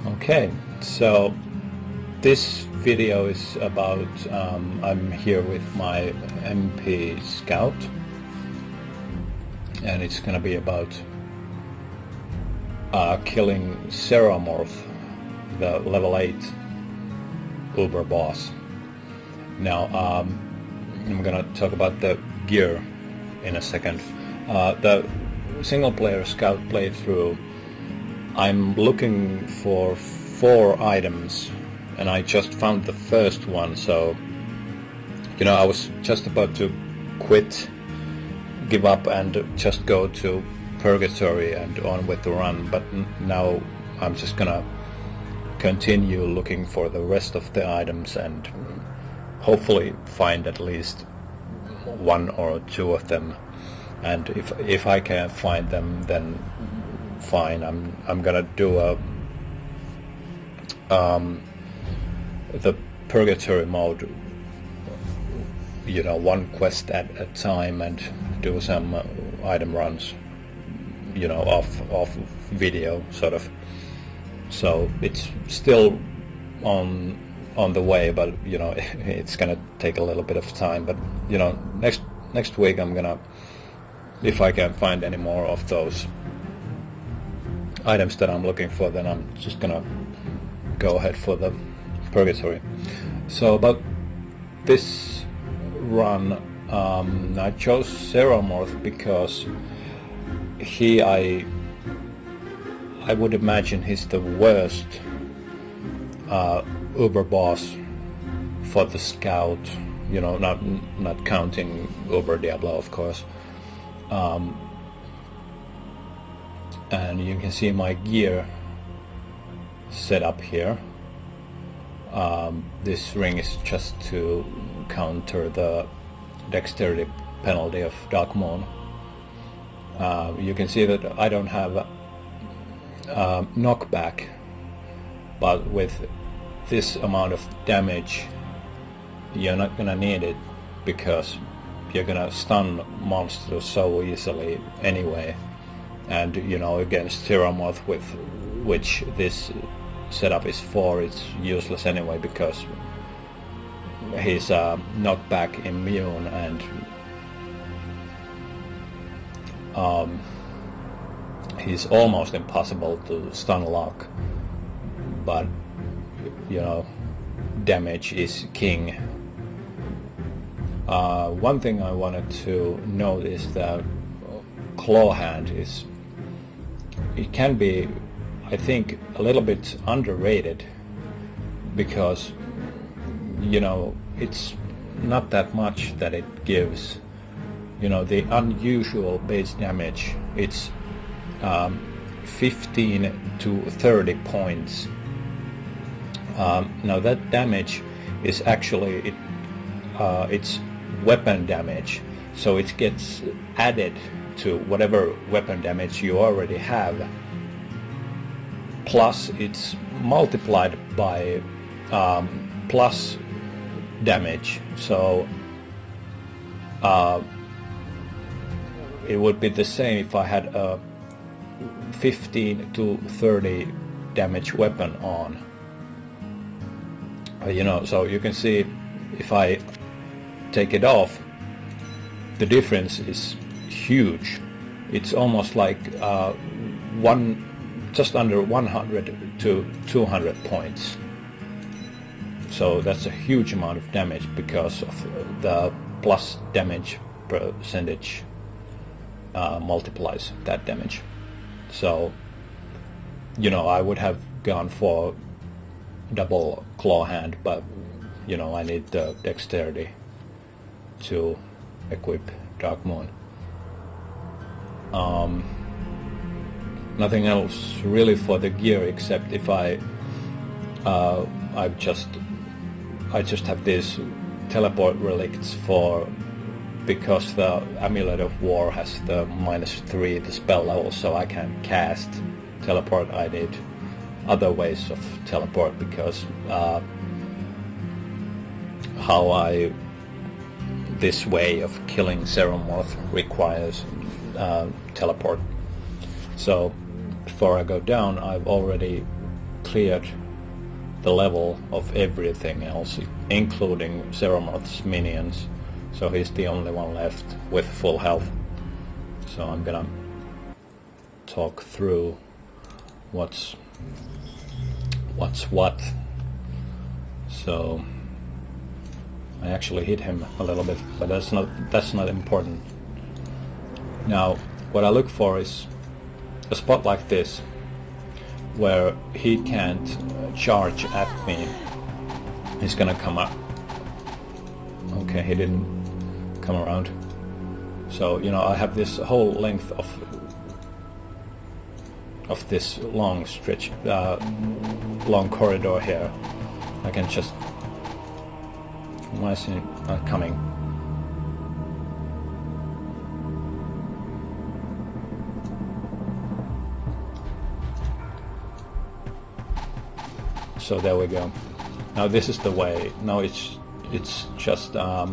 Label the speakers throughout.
Speaker 1: Okay, so this video is about I'm here with my MP Scout, and it's gonna be about killing Ceromorth, the level 8 Uber boss. Now I'm gonna talk about the gear in a second. The single player Scout playthrough, I'm looking for 4 items and I just found the first one, so you know, I was just about to quit, give up and just go to Purgatory and on with the run, but now I'm just gonna continue looking for the rest of the items and hopefully find at least 1 or 2 of them, and if I can't find them, then fine, I'm gonna do the Purgatory mode, you know, 1 quest at a time, and do some item runs, you know, off video sort of. So it's still on the way, but you know, it's gonna take a little bit of time. But you know, next week I'm gonna, if I can find any more of those items that I'm looking for, then I'm just gonna go ahead for the Purgatory. So about this run, I chose Ceromorth because I would imagine he's the worst Uber boss for the Scout, you know, not counting Uber Diablo, of course. And you can see my gear set up here. This ring is just to counter the dexterity penalty of Dark Moon. You can see that I don't have knockback, but with this amount of damage you're not gonna need it, because you're gonna stun monsters so easily anyway. And you know, against Ceromorth, with which this setup is for, it's useless anyway, because he's knockback immune, and he's almost impossible to stun lock, but you know, damage is king. One thing I wanted to note is that claw hand it can be, I think, a little bit underrated, because you know, it's not that much that it gives. You know, the unusual base damage, it's 15 to 30 points. Now that damage is actually it's weapon damage, so it gets added to whatever weapon damage you already have, plus it's multiplied by plus damage, so it would be the same if I had a 15 to 30 damage weapon on. You know, so you can see if I take it off, the difference is huge. It's almost like just under 100 to 200 points. So that's a huge amount of damage because of the plus damage percentage multiplies that damage. So you know, I would have gone for double claw hand, but you know, I need the dexterity to equip Dark Moon. Nothing else really for the gear, except if I just have these teleport relicts because the Amulet of War has the -3 the spell level, so I can cast teleport. I need other ways of teleport, because this way of killing Ceromorth requires teleport. So before I go down, I've already cleared the level of everything else, including Ceromorth's minions, so he's the only one left with full health. So I'm gonna talk through what's what. So I actually hit him a little bit, but that's not important. Now what I look for is a spot like this where he can't charge at me. He's gonna come up. Okay, he didn't come around. So, you know, I have this whole length of this long stretch, long corridor here. I can just... Why is he not coming? So there we go. Now this is the way. Now it's just a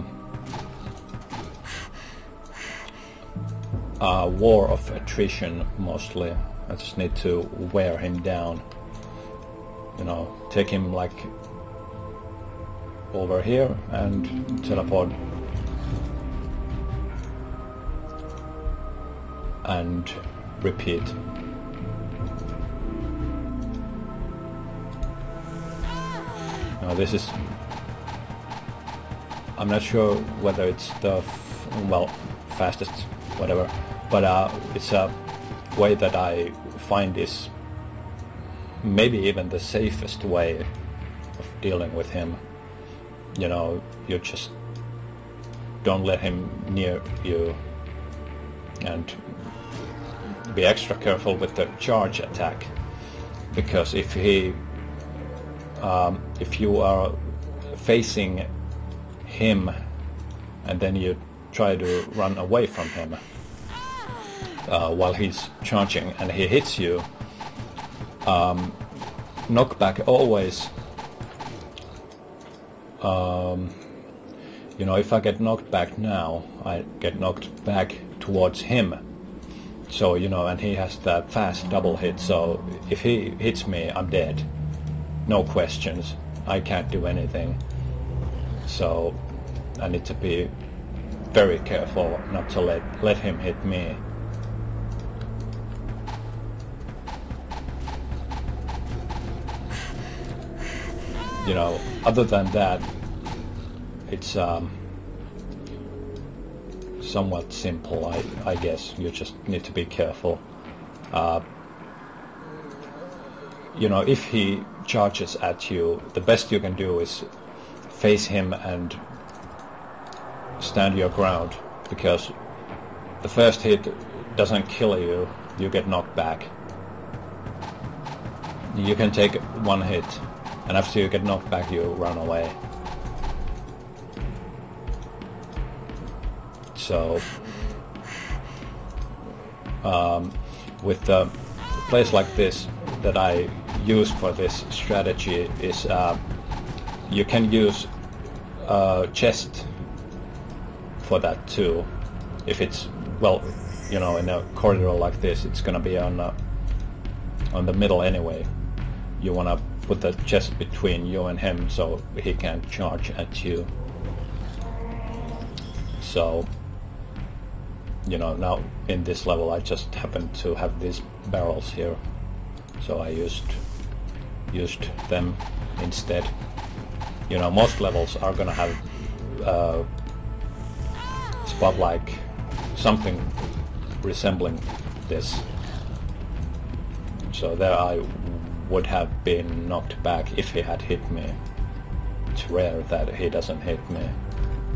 Speaker 1: war of attrition mostly. I just need to wear him down. You know, take him like over here and teleport and repeat. Now this is... I'm not sure whether it's the fastest, whatever, but it's a way that I find is maybe even the safest way of dealing with him. You know, you just don't let him near you, and be extra careful with the charge attack, because if you are facing him and then you try to run away from him while he's charging and he hits you, knockback always, you know, if I get knocked back now, I get knocked back towards him. So, you know, and he has that fast double hit, so if he hits me, I'm dead. No questions. I can't do anything. So I need to be very careful not to let him hit me. You know, other than that, it's somewhat simple, I guess. You just need to be careful. You know, if he charges at you, the best you can do is face him and stand your ground, because the first hit doesn't kill you, you get knocked back. You can take one hit, and after you get knocked back, you run away. So, with a place like this that I use for this strategy is you can use chest for that too. If it's, well, you know, in a corridor like this, it's gonna be on the middle anyway. You wanna put the chest between you and him so he can't charge at you. So, you know, now in this level I just happen to have these barrels here, so I used them instead. You know, most levels are gonna have spot like something resembling this. So there I would have been knocked back if he had hit me. It's rare that he doesn't hit me.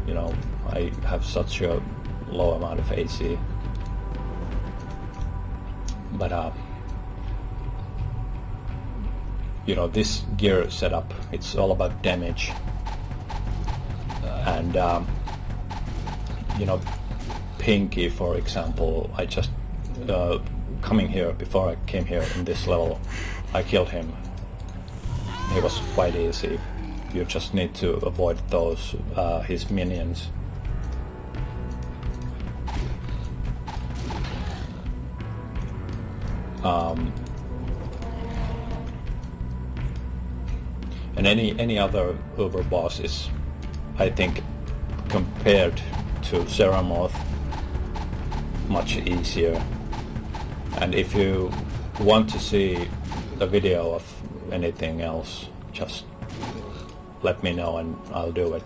Speaker 1: You know, I have such a low amount of AC. But you know, this gear setup, it's all about damage. And you know, Pinky, for example, I just coming here, before I came here in this level, I killed him. It was quite easy. You just need to avoid those his minions. And any other Uber boss is, I think, compared to Ceromorth, much easier. And if you want to see a video of anything else, just let me know and I'll do it.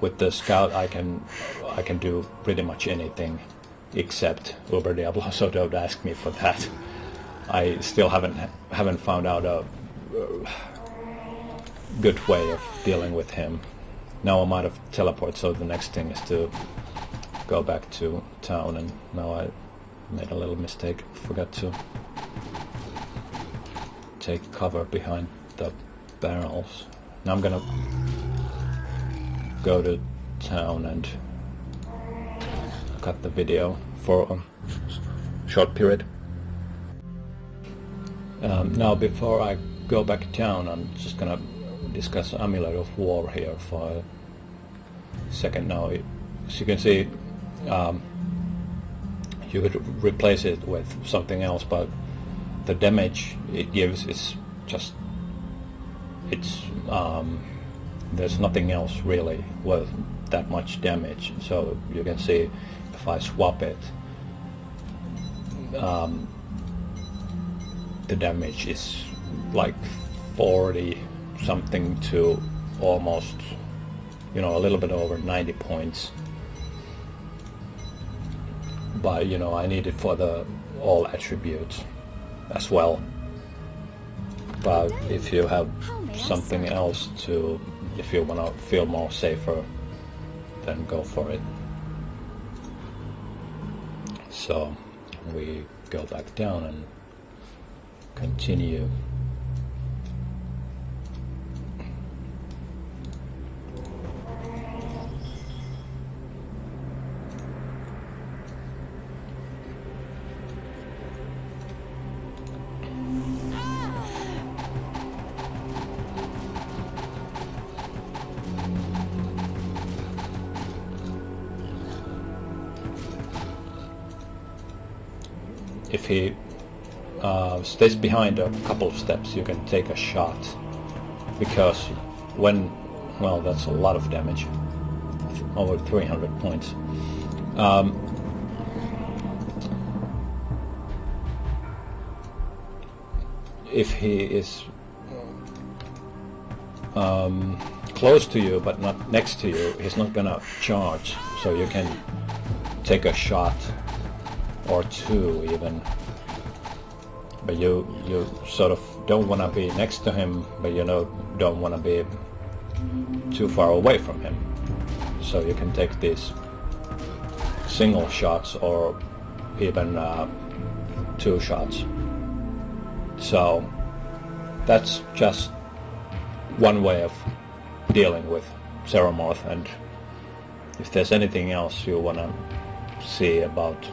Speaker 1: With the Scout I can do pretty much anything except Uber Diablo, so don't ask me for that. I still haven't found out a good way of dealing with him. Now I'm out of teleport, so the next thing is to go back to town, and now I made a little mistake. Forgot to take cover behind the barrels. Now I'm gonna go to town and cut the video for a short period. Now before I go back to town, I'm just gonna discuss Amulet of War here for a second. Now, as you can see, you could replace it with something else, but the damage it gives is just, there's nothing else really with that much damage. So you can see if I swap it, the damage is like 40 something to almost, you know, a little bit over 90 points. But you know, I need it for the all attributes as well. But if you have something else to, if you want to feel more safer, then go for it. So we go back down and continue. If he stays behind a couple of steps, you can take a shot, because when, well, that's a lot of damage, over 300 points. If he is close to you but not next to you, he's not gonna charge, so you can take a shot or two even, but you sort of don't want to be next to him, but you know, don't want to be too far away from him, so you can take these single shots or even two shots. So that's just one way of dealing with Ceromorth, and if there's anything else you want to see about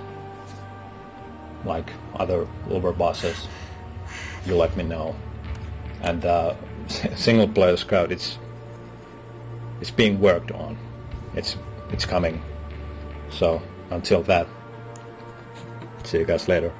Speaker 1: like other Uber bosses, you let me know. And single player Scout, it's being worked on. It's coming. So until that, see you guys later.